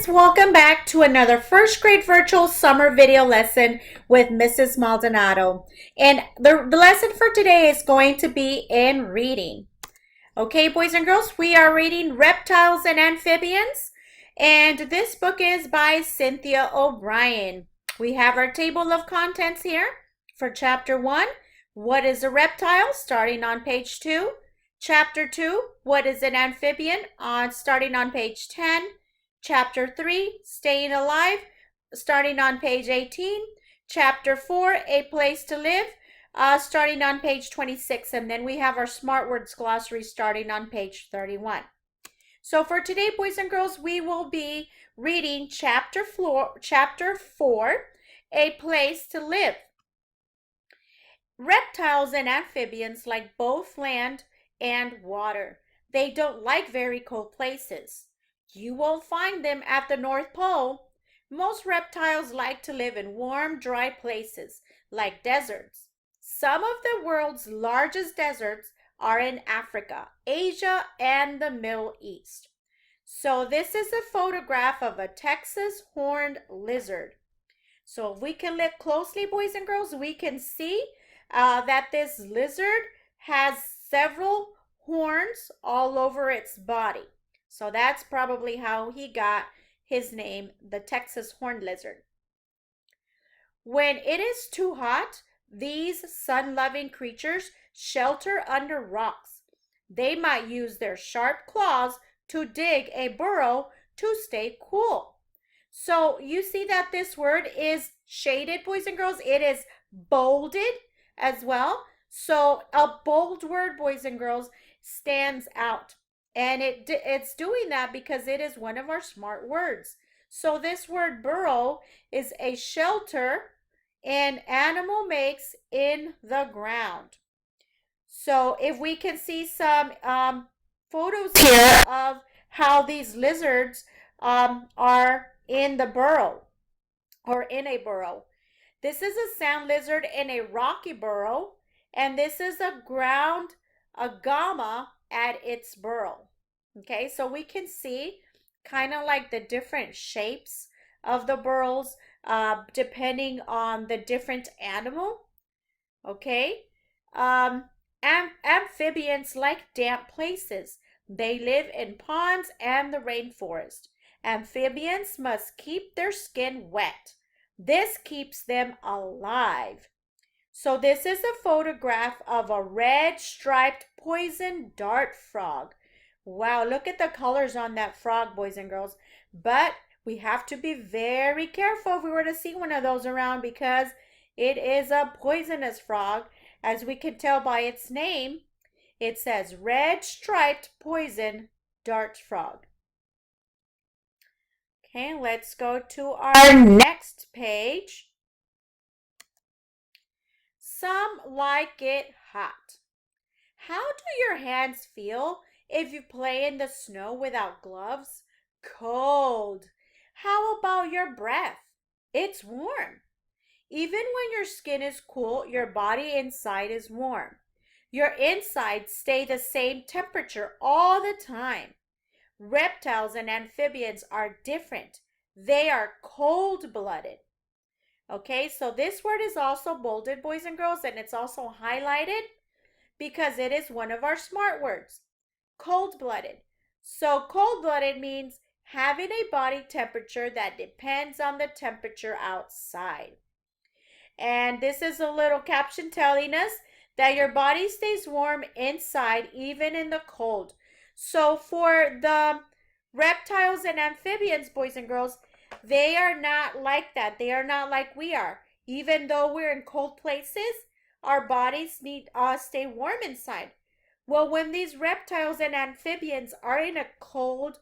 kids, welcome back to another first grade virtual summer video lesson with Mrs. Maldonado. And the lesson for today is going to be in reading. Okay, boys and girls, we are reading Reptiles and Amphibians, and this book is by Cynthia O'Brien. We have our table of contents here for Chapter 1, What is a Reptile? Starting on page 2. Chapter 2, What is an Amphibian? Starting on page 10. Chapter 3, Staying Alive, starting on page 18. Chapter 4, A Place to Live, starting on page 26. And then we have our Smart Words Glossary starting on page 31. So for today, boys and girls, we will be reading Chapter 4, A Place to Live. Reptiles and amphibians like both land and water. They don't like very cold places. You won't find them at the North Pole. Most reptiles like to live in warm, dry places, like deserts. Some of the world's largest deserts are in Africa, Asia, and the Middle East. So this is a photograph of a Texas horned lizard. So if we can look closely, boys and girls, we can see that this lizard has several horns all over its body. So that's probably how he got his name, the Texas horned lizard. When it is too hot, these sun-loving creatures shelter under rocks. They might use their sharp claws to dig a burrow to stay cool. So you see that this word is shaded, boys and girls. It is bolded as well. So a bold word, boys and girls, stands out. And it's doing that because it is one of our smart words. So this word burrow is a shelter an animal makes in the ground. So if we can see some photos here of how these lizards are in the burrow or in a burrow. This is a sand lizard in a rocky burrow, and this is a gama at its burrow. Okay, so we can see kind of like the different shapes of the burrows depending on the different animal. Okay, amphibians like damp places. They live in ponds and the rainforest. Amphibians must keep their skin wet. This keeps them alive. So this is a photograph of a red striped poison dart frog. Wow, look at the colors on that frog, boys and girls. But we have to be very careful if we were to see one of those around because it is a poisonous frog. As we can tell by its name, it says red striped poison dart frog. Okay, let's go to our next page. Some like it hot. How do your hands feel if you play in the snow without gloves? Cold. How about your breath? It's warm. Even when your skin is cool, your body inside is warm. Your insides stay the same temperature all the time. Reptiles and amphibians are different. They are cold-blooded. Okay, so this word is also bolded, boys and girls, and it's also highlighted because it is one of our smart words. Cold-blooded. So cold-blooded means having a body temperature that depends on the temperature outside. And this is a little caption telling us that your body stays warm inside even in the cold. So for the reptiles and amphibians, boys and girls, they are not like that. They are not like we are. Even though we're in cold places, our bodies need stay warm inside. Well, when these reptiles and amphibians are in a cold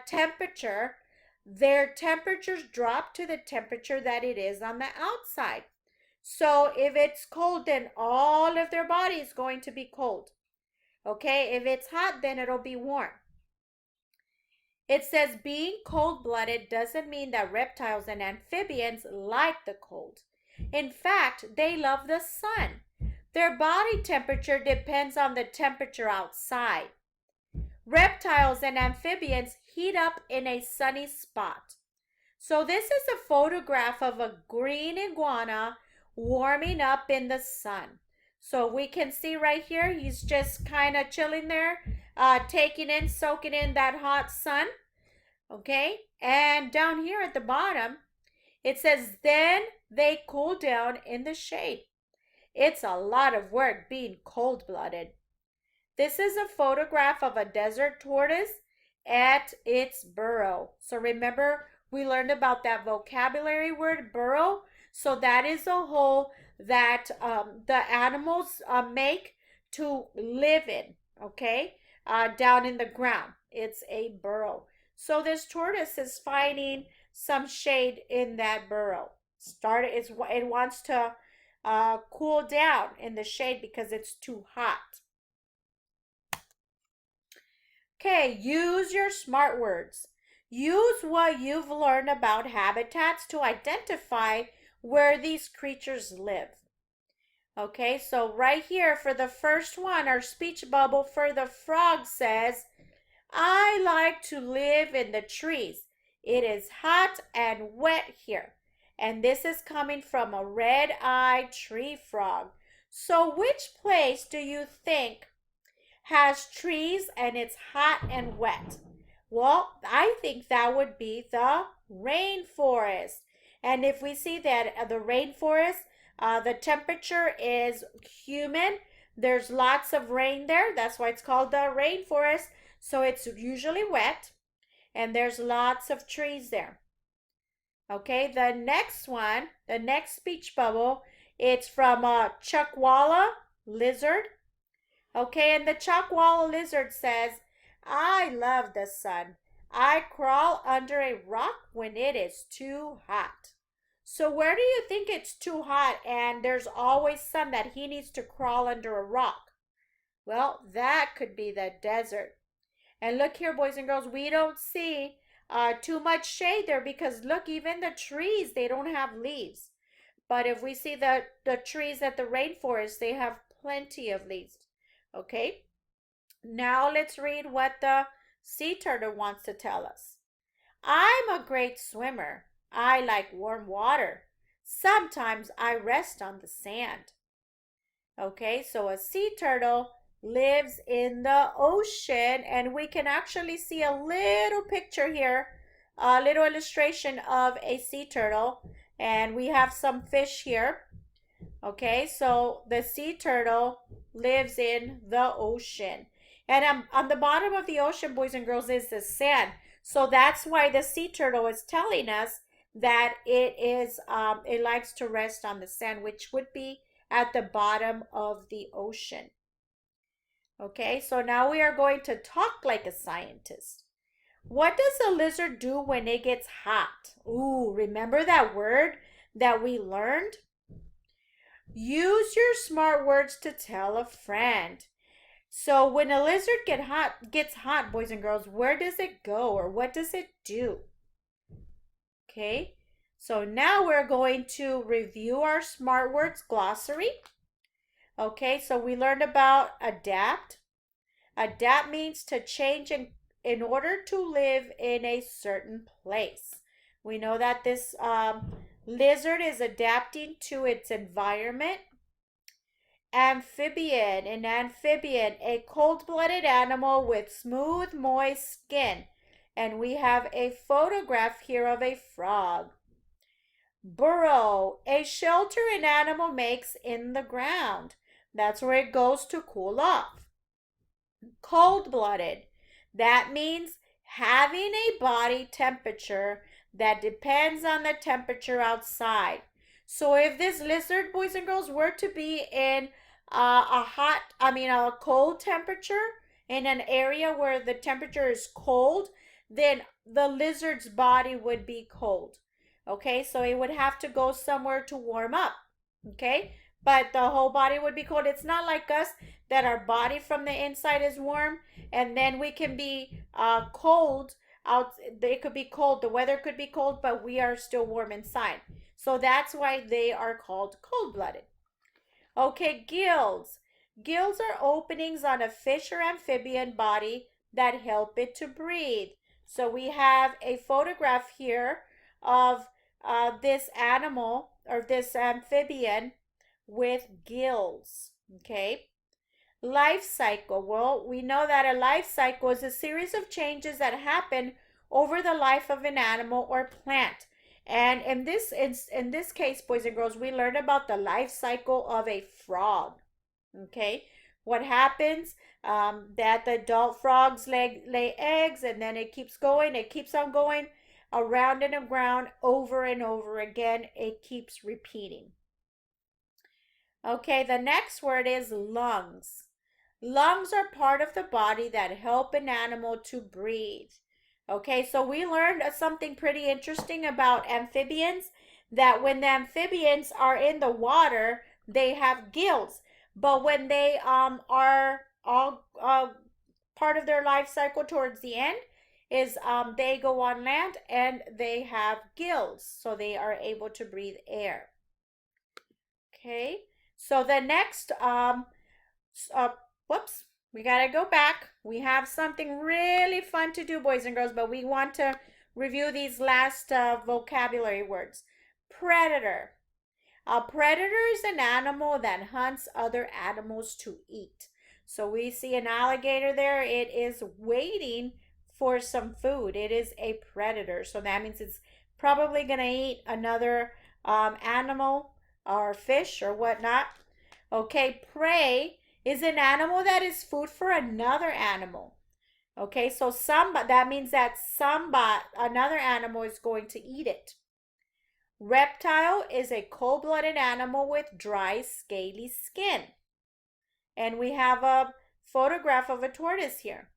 temperature, their temperatures drop to the temperature that it is on the outside. So if it's cold, then all of their body is going to be cold. Okay, if it's hot, then it'll be warm. It says being cold-blooded doesn't mean that reptiles and amphibians like the cold. In fact, they love the sun. Their body temperature depends on the temperature outside. Reptiles and amphibians heat up in a sunny spot. So this is a photograph of a green iguana warming up in the sun. So we can see right here, he's just kind of chilling there, soaking in that hot sun. Okay, and down here at the bottom, it says, then they cool down in the shade. It's a lot of work being cold-blooded. This is a photograph of a desert tortoise at its burrow. So remember, we learned about that vocabulary word, burrow. So that is a hole that the animals make to live in, okay, down in the ground. It's a burrow. So this tortoise is finding some shade in that burrow. It wants to cool down in the shade because it's too hot. Okay, use your smart words. Use what you've learned about habitats to identify where these creatures live. Okay, so right here for the first one, our speech bubble for the frog says, I like to live in the trees. It is hot and wet here. And this is coming from a red-eyed tree frog. So which place do you think has trees and it's hot and wet? Well, I think that would be the rainforest. And if we see that the rainforest, the temperature is humid, there's lots of rain there. That's why it's called the rainforest. So it's usually wet and there's lots of trees there. Okay, the next one, the next speech bubble, it's from a chuckwalla lizard. Okay, and the chuckwalla lizard says, I love the sun. I crawl under a rock when it is too hot. So where do you think it's too hot and there's always sun that he needs to crawl under a rock? Well, that could be the desert. And look here, boys and girls, we don't see too much shade there because look, even the trees, they don't have leaves. But if we see the trees at the rainforest, they have plenty of leaves. Okay, now let's read what the sea turtle wants to tell us. I'm a great swimmer. I like warm water. Sometimes I rest on the sand. Okay, so a sea turtle lives in the ocean, and we can actually see a little picture here, a little illustration of a sea turtle, and we have some fish here. Okay, so the sea turtle lives in the ocean. And on the bottom of the ocean, boys and girls, is the sand. So that's why the sea turtle is telling us that it likes to rest on the sand, which would be at the bottom of the ocean. Okay, so now we are going to talk like a scientist. What does a lizard do when it gets hot? Ooh, remember that word that we learned? Use your smart words to tell a friend. So when a lizard gets hot, boys and girls, where does it go or what does it do? Okay, so now we're going to review our smart words glossary. Okay, so we learned about adapt. Adapt means to change in order to live in a certain place. We know that this lizard is adapting to its environment. Amphibian, an amphibian, a cold-blooded animal with smooth, moist skin. And we have a photograph here of a frog. Burrow, a shelter an animal makes in the ground. That's where it goes to cool off. Cold-blooded, that means having a body temperature that depends on the temperature outside. So if this lizard, boys and girls, were to be in a cold temperature in an area where the temperature is cold, then the lizard's body would be cold. Okay, so it would have to go somewhere to warm up. Okay, but the whole body would be cold. It's not like us that our body from the inside is warm and then we can be cold out. It could be cold, the weather could be cold, but we are still warm inside. So that's why they are called cold-blooded. Okay, gills. Gills are openings on a fish or amphibian body that help it to breathe. So we have a photograph here of this animal or this amphibian with gills. Okay. Life cycle. Well, we know that a life cycle is a series of changes that happen over the life of an animal or plant. And in this case, boys and girls, we learned about the life cycle of a frog. Okay, what happens? That the adult frogs lay eggs, and then it keeps going. It keeps on going around and around over and over again. It keeps repeating. Okay, the next word is lungs. Lungs are part of the body that help an animal to breathe. Okay, so we learned something pretty interesting about amphibians, that when the amphibians are in the water, they have gills. But when they are all part of their life cycle towards the end is they go on land and they have gills, so they are able to breathe air. Okay, so the next whoops, we gotta go back. We have something really fun to do, boys and girls, but we want to review these last vocabulary words. Predator. A predator is an animal that hunts other animals to eat. So we see an alligator there. It is waiting for some food. It is a predator. So that means it's probably going to eat another animal or fish or whatnot. Okay, prey is an animal that is food for another animal. Okay, so that means that another animal is going to eat it. Reptile is a cold-blooded animal with dry, scaly skin. And we have a photograph of a tortoise here.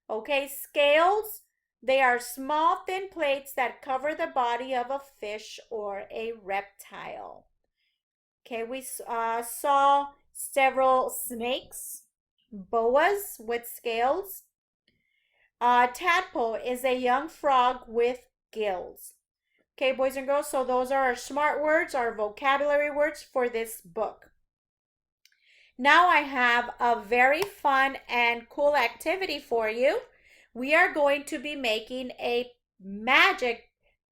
Okay, scales, they are small, thin plates that cover the body of a fish or a reptile. Okay, we saw several snakes, boas with scales. Tadpole is a young frog with gills. Okay, boys and girls, so those are our smart words, our vocabulary words for this book. Now I have a very fun and cool activity for you. We are going to be making a magic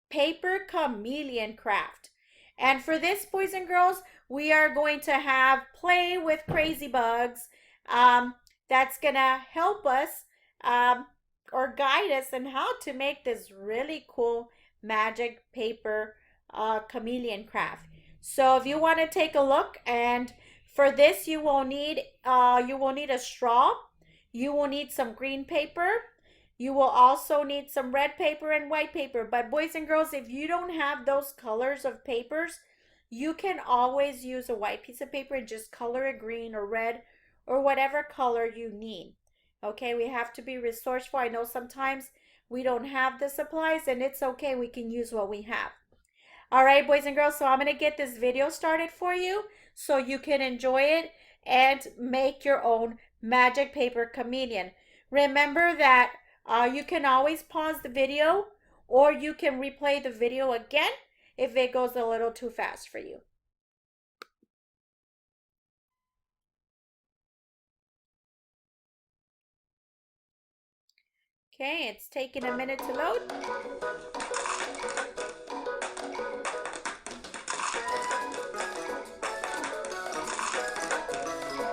paper chameleon craft. And for this, boys and girls, we are going to have play with crazy bugs. That's going to help us or guide us in how to make this really cool magic paper chameleon craft. So if you want to take a look, and for this you will need a straw, you will need some green paper, you will also need some red paper and white paper. But boys and girls, if you don't have those colors of papers, you can always use a white piece of paper and just color it green or red or whatever color you need. Okay, we have to be resourceful. I know sometimes we don't have the supplies, and it's okay. We can use what we have. All right, boys and girls, so I'm going to get this video started for you so you can enjoy it and make your own magic paper chameleon. Remember that you can always pause the video, or you can replay the video again if it goes a little too fast for you. Okay, it's taking a minute to load.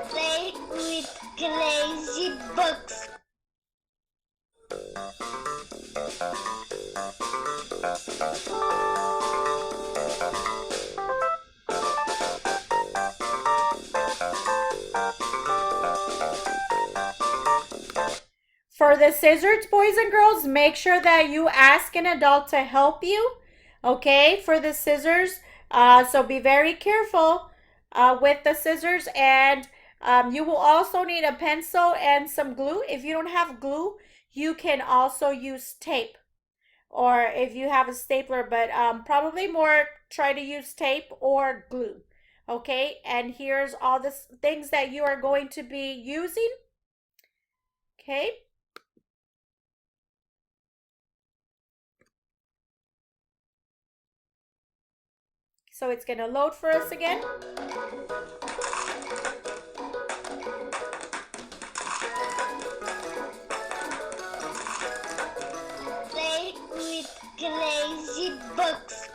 Play with crazy books. For the scissors, boys and girls, make sure that you ask an adult to help you, okay, for the scissors. So be very careful with the scissors, and you will also need a pencil and some glue. If you don't have glue, you can also use tape, or if you have a stapler, but probably more try to use tape or glue. Okay, and here's all the things that you are going to be using. Okay. So it's going to load for us again. books.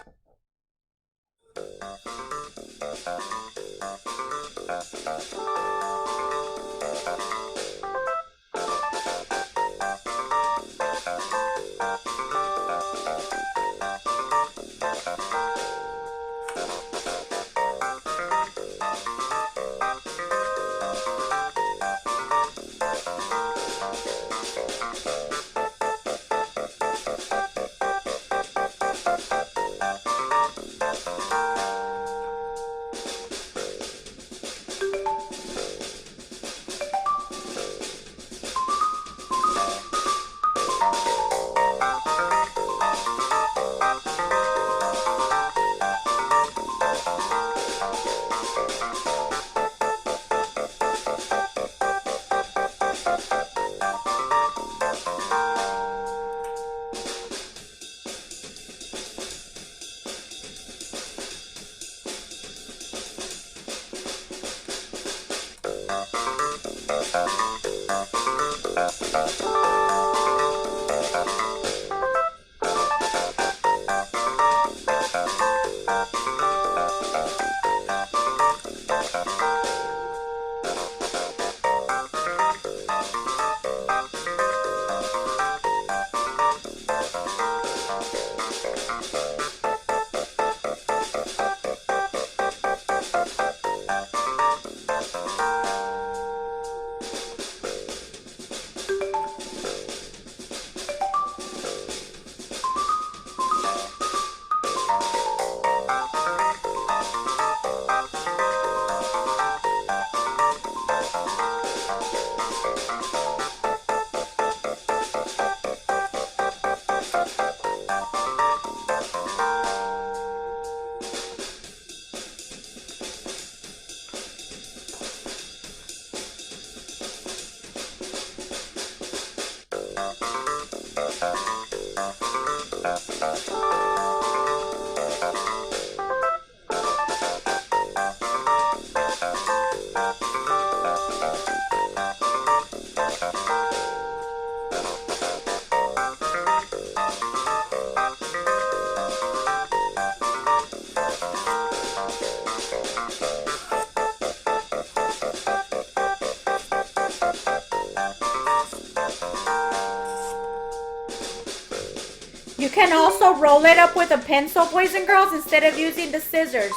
You can also roll it up with a pencil, boys and girls, instead of using the scissors.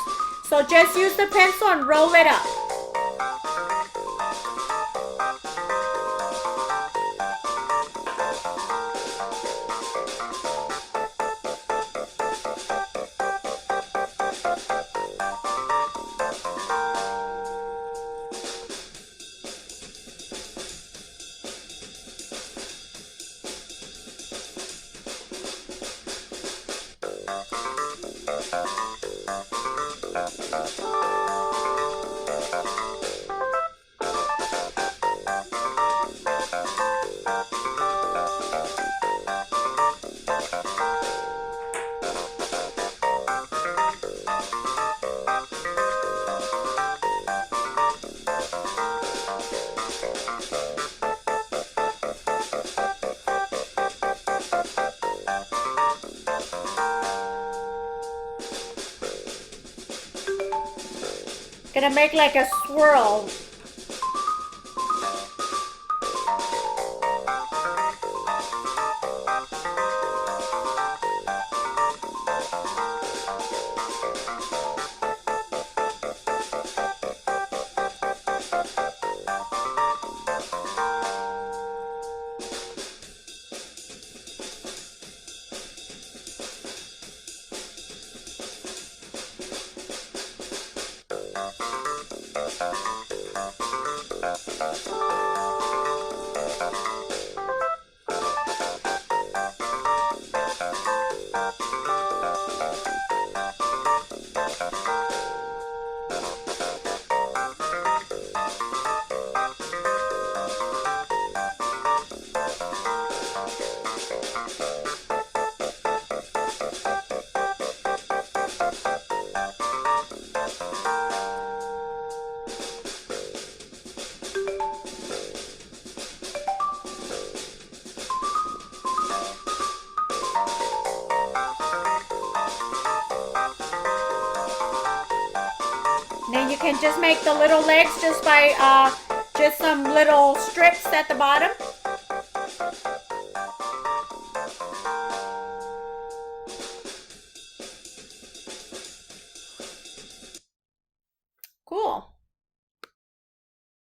So just use the pencil and roll it up. Gonna make like a swirl. Then you can just make the little legs just by just some little strips at the bottom.